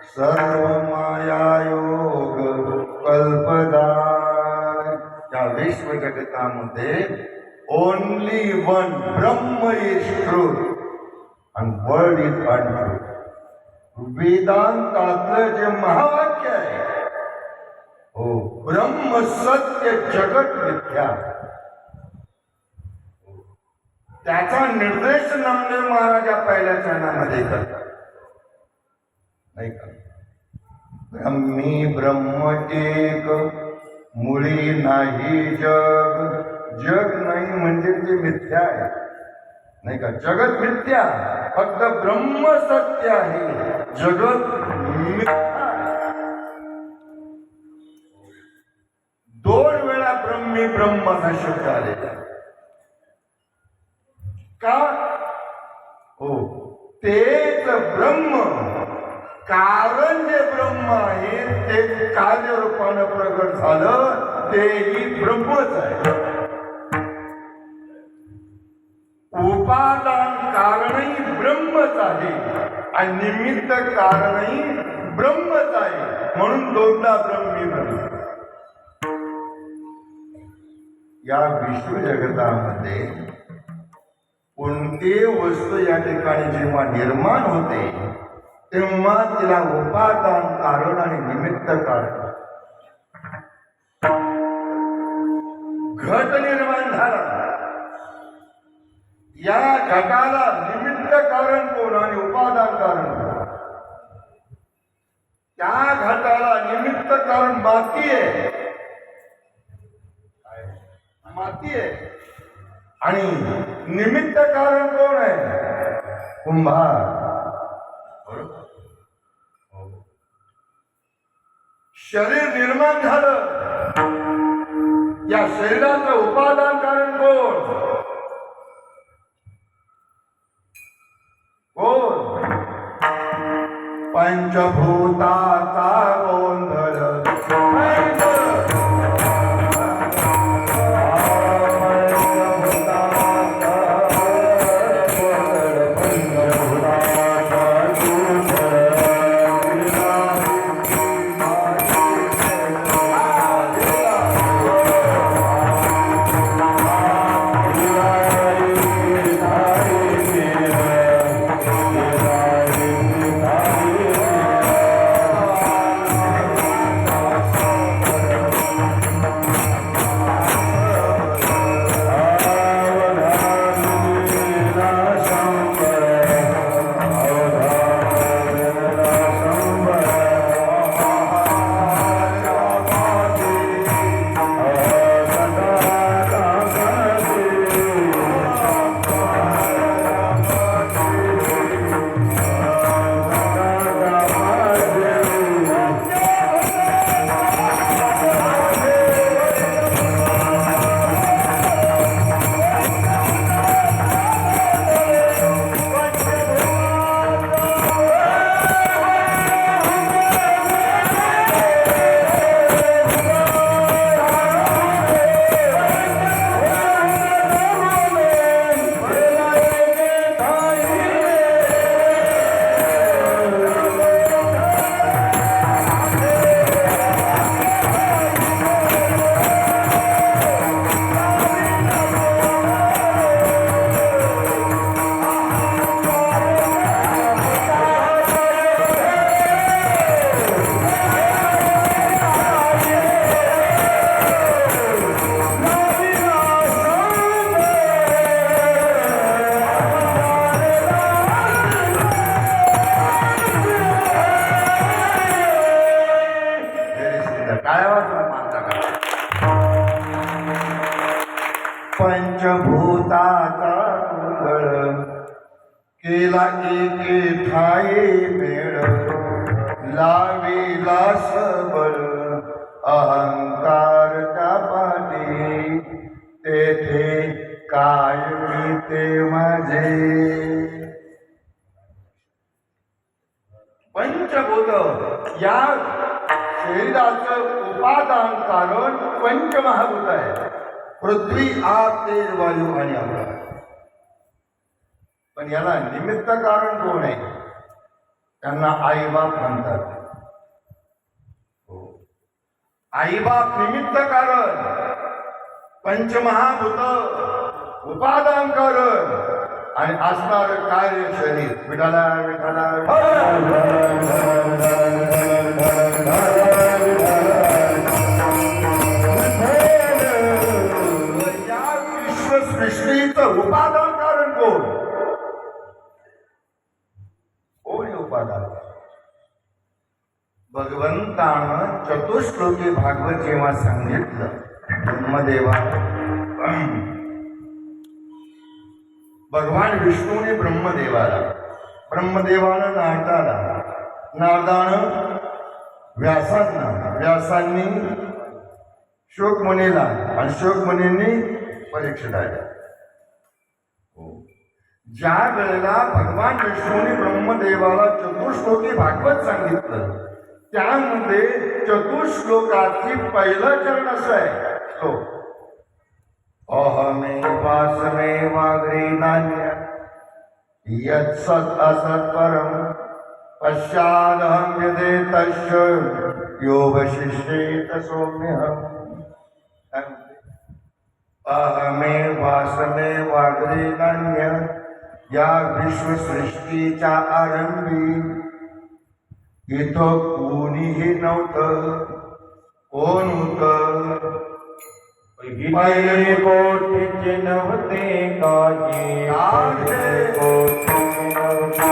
सर्व माया योग कल्पदान. या विश्व जगतामध्ये only one Brahma is truth and world is untruth. वेदांतातलं जे महावाक्य आहे, हो, ब्रह्म सत्य जगत मिथ्या, त्याचा निर्देश नामदेव महाराज या पहिल्या चरणामध्ये करतात. नाही का? ब्रह्मी ब्रह्म एक, मुळी नाही जग. जग नाही म्हणजे ते मिथ्या आहे, नाही का? जगत मिथ्या, फक्त ब्रह्म सत्य आहे, जगत मिथ्या आहे. दोन वेळा ब्रह्मी ब्रह्म हा शब्द आलेला का? हो, तेच ब्रह्म, कारण जे ब्रह्म आहे ते कार्यरूपानं प्रगट झालं, तेही ब्रह्मच आहे. उपादान कारणही ब्रह्मच आहे आणि निमित्त कारणही ब्रह्मच आहे, म्हणून दोनदा ब्रह्मी ब्रह्म. या विश्व जगतामध्ये कोणती वस्तू या ठिकाणी जेव्हा निर्माण होते तेव्हा तिला उपादान कारण आणि निमित्त कारण. घट निर्माण झाला, या घटाला निमित्त कारण कोण आणि उपादान कारण कोण? त्या घटाला निमित्त कारण माती आहे, माती आहे, आणि निमित्त कारण कोण आहे? कुंभार. शरीर निर्माण झालं, या शरीराचं उपादान कारण कोण? कोण? पंचभूताचा गोंधळ. पंचभूताचा गोंधळ केला एके ठाई मेळ, लाविला सबळ अहंकार त्या पाठी, तेथे काय मी ते माझे. पंचभूत या शरीराचं उपादान कारण पंचमहाभूत आहे. पृथ्वी, आग, तेज, वायू आणि आकाश. पण याला निमित्त कारण कोण आहे? त्यांना आई बाप म्हणतात. आईबाप निमित्त कारण, पंचमहाभूत उपादान कारण आणि असणार कार्य शरीर. विठाला विठाला या विश्वसृष्टीचं उपादान कारण कोण? कोण उपादान? भगवंतानं चतुश्लोकी भागवत जेव्हा सांगितलं ब्रह्मदेवा, भगवान विष्णूने ब्रह्मदेवाला, ब्रह्मदेवानं नारदाला, नारदानं व्यासांना, व्यासांनी शोकमुनीला आणि शोकमुनींनी परीक्षिताला. ज्या वेळेला भगवान विष्णूने ब्रह्मदेवाला चतुश्लोकी भागवत सांगितलं, त्यामध्ये चतुश्लोकाची पहिलं चरण असं आहे श्लोक, अहमे वासमे वाग्रे नान्य यत्सत् असत् परम पश्चादहं यदेतस्य यो वशिष्येत सौम्यहम्. अहमे वासमे वाग्रे नान्य, या विश्वसृष्टीच्या आरंभी इथं कोणीही नव्हतं. कोण होतं? पहिले कोटीचे नव्हते काजी, पहिले कोटीचे नव्हते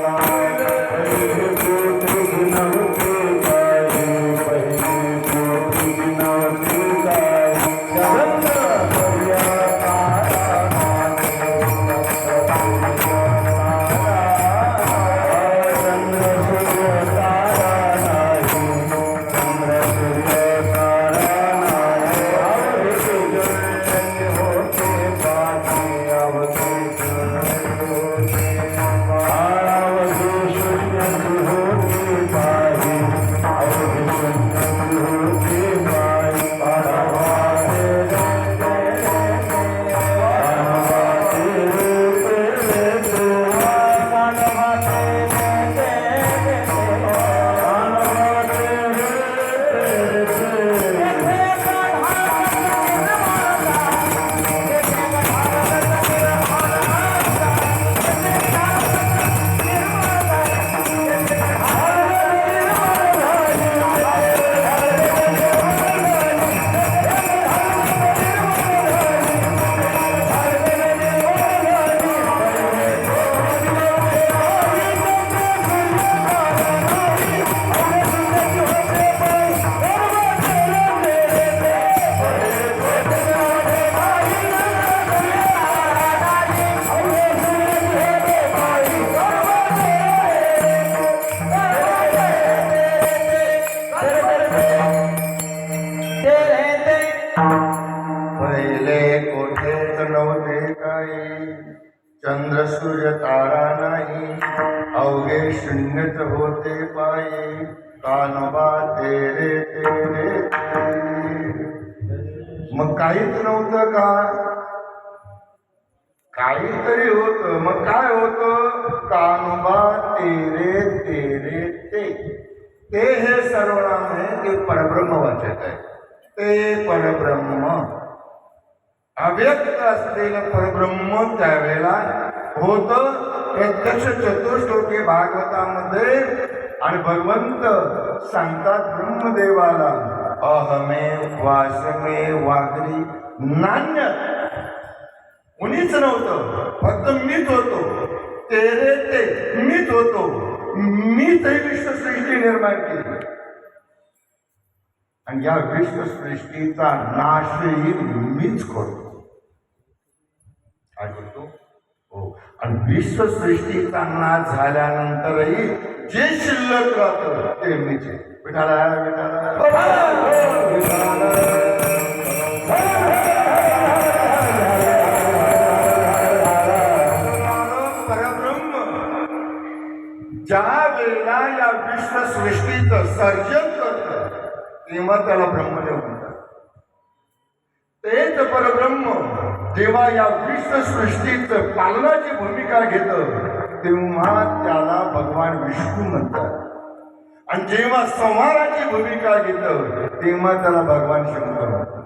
काजी, पहिले कोटीचे नव्हते काजी, पहिले कोटीचे नव्हते काजी. पहिले कोठेच नव्हते काही, चंद्र सूर्य तारा नाही, अवघे शून्यच होते पायी. कानोबा तेरे तेरे तेरे. मग काहीच नव्हतं का? काहीतरी होतं. मग काय होतं? कानोबा तेरे तेरे ते हे सर्वनाम आहे, ते परब्रह्म वाचक आहे. ते परब्रह्म, अव्यक्त असलेलं परब्रह्म त्यावेळेला होत प्रत्यक्ष चतुश्लोकी भागवतामध्ये. आणि भगवंत सांगतात ब्रह्मदेवाला, अहमे वासमे वागरी नान्य, कुणीच नव्हतं, फक्त मीच होतो. तेरे ते, मीच होतो. मीच ही विश्वसृष्टी निर्माण केली आणि या विश्वसृष्टीचा नाशही मीच करतो. काय करतो? हो. आणि विश्वसृष्टीचा नाश झाल्यानंतरही जे शिल्लक राहतं ते मीच आहे. विठाला परब्रह्म ज्या वेळेला या विश्वसृष्टीचं सर्जन करतं तेव्हा त्याला ब्रह्मदेव म्हणतात. तेच परब्रह्म जेव्हा या विश्वसृष्टीचं पालनाची भूमिका घेतं तेव्हा त्याला भगवान विष्णू म्हणतात. आणि जेव्हा संहाराची भूमिका घेतो तेव्हा त्याला भगवान शंकर म्हणतात.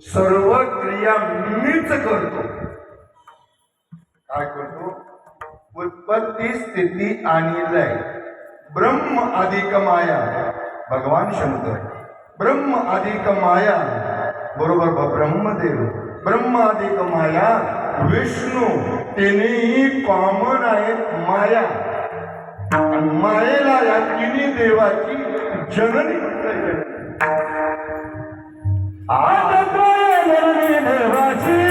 सर्व क्रिया मीच करतो. काय करतो? उत्पत्ती स्थिती आणि लय. ब्रह्म अधिक माया भगवान शंकर, ब्रह्म अधिक माया बरोबर ब्रह्मदेव, ब्रह्म अधिक माया विष्णू, तिन्ही कॉमन आहेत माया. आणि मायेला या तिन्ही देवाची जननी म्हटलं. जननी देवाची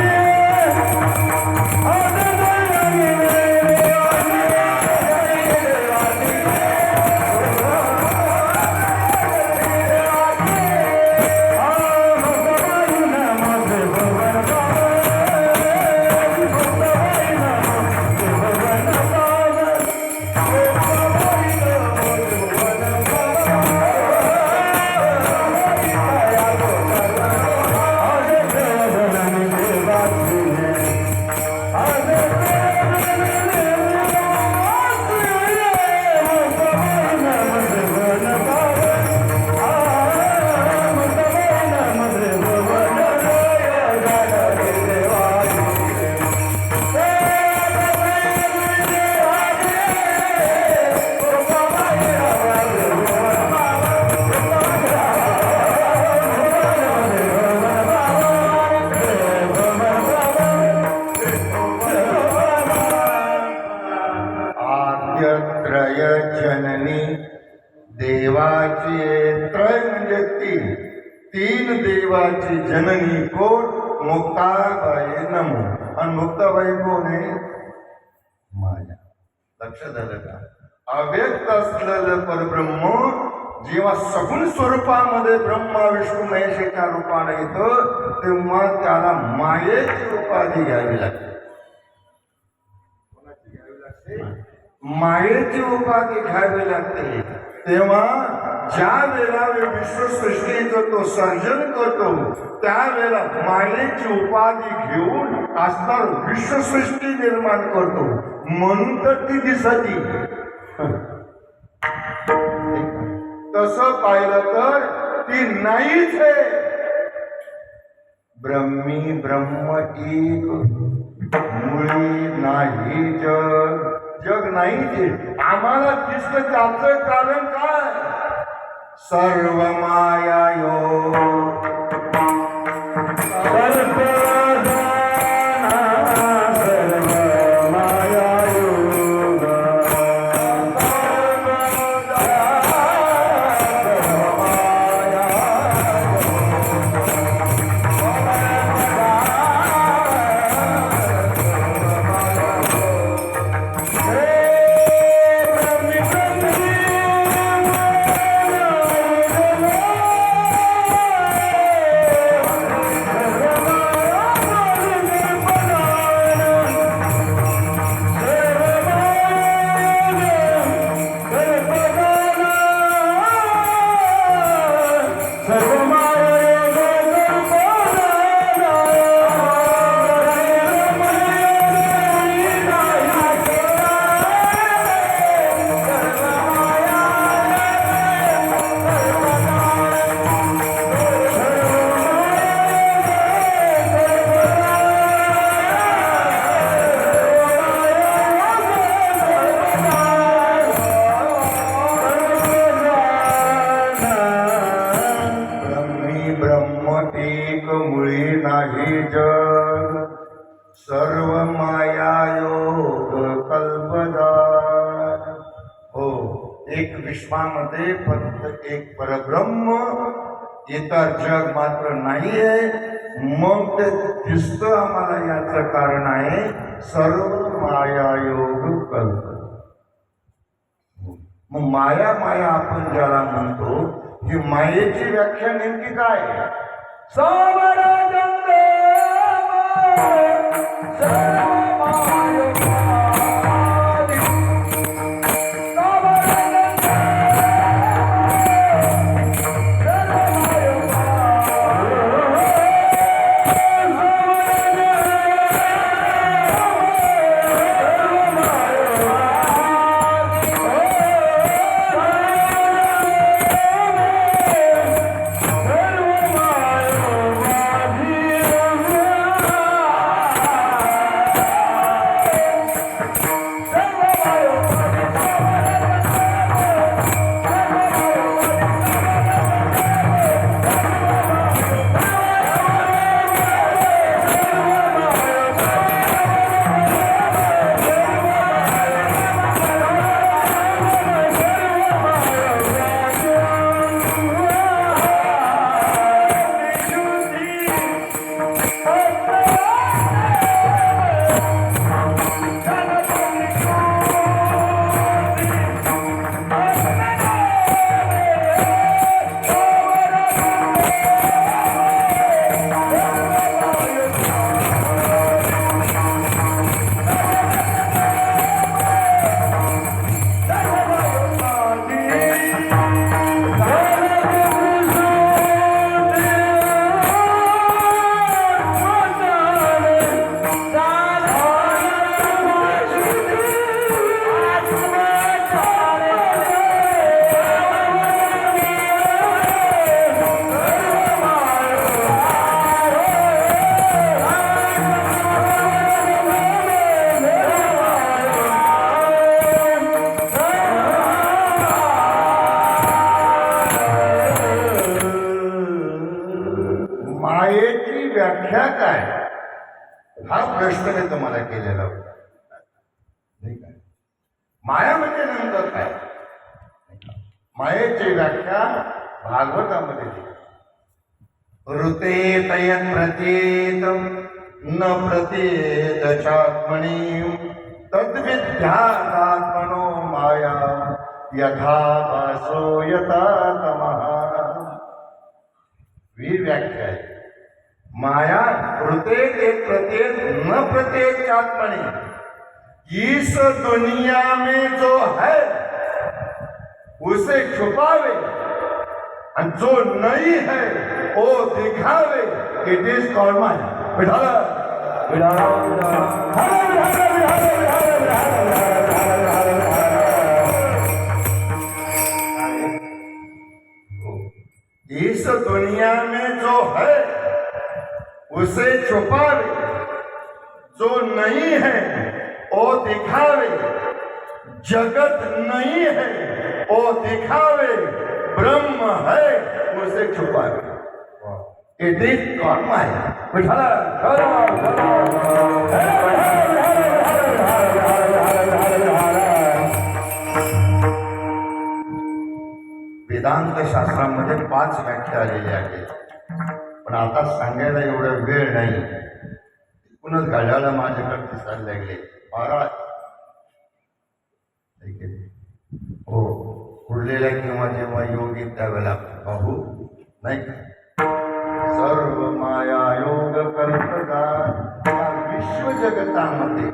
त्रय जननी देवाची. त्रय म्हणजे तीन देवाची जननी कोण? मुक्ताबाई नमो. आणि मुक्ताबाई कोण आहे? माया. लक्ष झालं का? अव्यक्त असलेलं परब्रह्म जेव्हा सगुण स्वरूपामध्ये ब्रह्मा विष्णू महेशाच्या रूपाने येतं तेव्हा त्याला मायेची उपाधी घ्यावी लागते. मायेची उपाधी घ्यावी लागते. तेव्हा ज्या वेळेला विश्वसृष्टीचं तो सर्जन करतो त्यावेळेला मायेची उपाधी घेऊन असणार विश्वसृष्टी निर्माण करतो. म्हणून तर ती दिसती. तसं पाहिलं तर ती नाहीच आहे. ब्रह्मी ब्रह्म एक, मुळी नाही जग. जग नाही ते आम्हाला दिसतं. त्याचं कारण काय? सर्व माया योग. सर्व माया योग कल्पदार. हो, एक विश्वामध्ये फक्त एक परब्रह्म, इतर जग मात्र नाहीये. मग ते दिसतं आम्हाला. याचं कारण आहे सर्व माया योग कल्प. मग माया माया आपण ज्याला म्हणतो ही मायेची व्याख्या नेमकी काय? काय हा प्रश्न मी तुम्हाला केलेला होता. नाही काय माया म्हणजे नेमकं काय? मायेची व्याख्या भागवतामध्ये दिली. ऋते तयन प्रतीत न प्रतीत चात्मनी तद्विद्यात्मनो माया यथा भासो यथा तमः. ही व्याख्या आहे. माया प्रत्येक एक प्रत्येक न प्रत्येक आत्मनि इस दुनिया में जो है उसे छुपावे और जो नहीं है वो दिखावे. इट इज कॉल्ड माया. विठाला विठाला इस दुनिया में जो है उसे छुपावे, जो नहीं है वो दिखावे. जगत नहीं है वो दिखावे, ब्रह्म है उसे छुपावे. इट इज कॉल्ड माया. विठाला वेदांत शास्त्रामध्ये 5 व्याख्या आलेल्या आहेत. पण आता सांगायला एवढा वेळ नाही. एकूणच घड्याळा माझ्याकडे दिसायला लागले. महाराज हो उरलेल्या किंवा जेव्हा योग येईल त्यावेळेला पाहू नाही का. सर्व माया योग कल्पना विश्व जगतामध्ये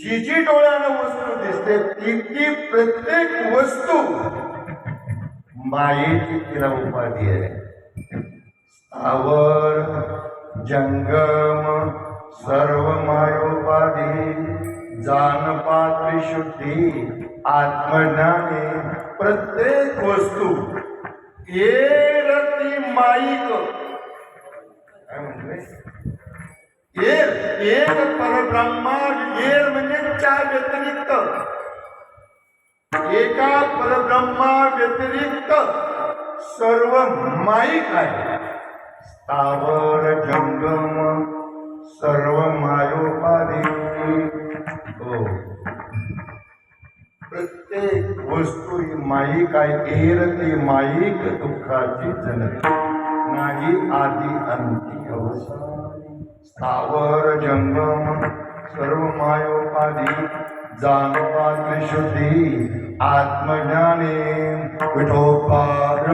जी जी डोळ्यानं वस्तू दिसते ती प्रत्येक वस्तू मायेची तिला उपाधी आहे. स्थावर जंगम सर्व मायोपाधी जानपात्री शुद्धी आत्मज्ञाने प्रत्येक वस्तू एरती माईक. काय म्हणतोय? एक परब्रह्मा. एर म्हणजे 4 व्यतिरिक्त. एका परब्रह्मा व्यतिरिक्त सर्व माईक आहे. स्थावर जंगम सर्व मायोपाधी. हो प्रत्येक वस्तू ही माईक आहे. एर ती माईक दुःखाची जनक नाही आधी अंती अवसान. स्थावर जंगम सर्व मायोपाधी जानपात्री शुद्धी आत्मज्ञाने विठोपार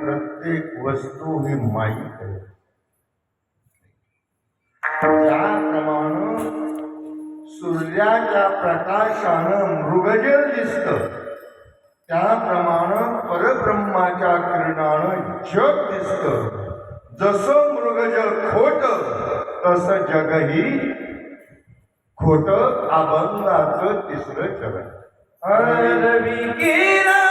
प्रत्येक वस्तू ही माईक आहे. ज्याप्रमाणे सूर्याच्या प्रकाशानं मृगजल दिसतं त्याप्रमाणे परब्रह्माच्या किरणानं जग दिसतं. जसं मृगजल खोट तसं जगही खोट. अभंगाचं 3रं चरण. रवी किरण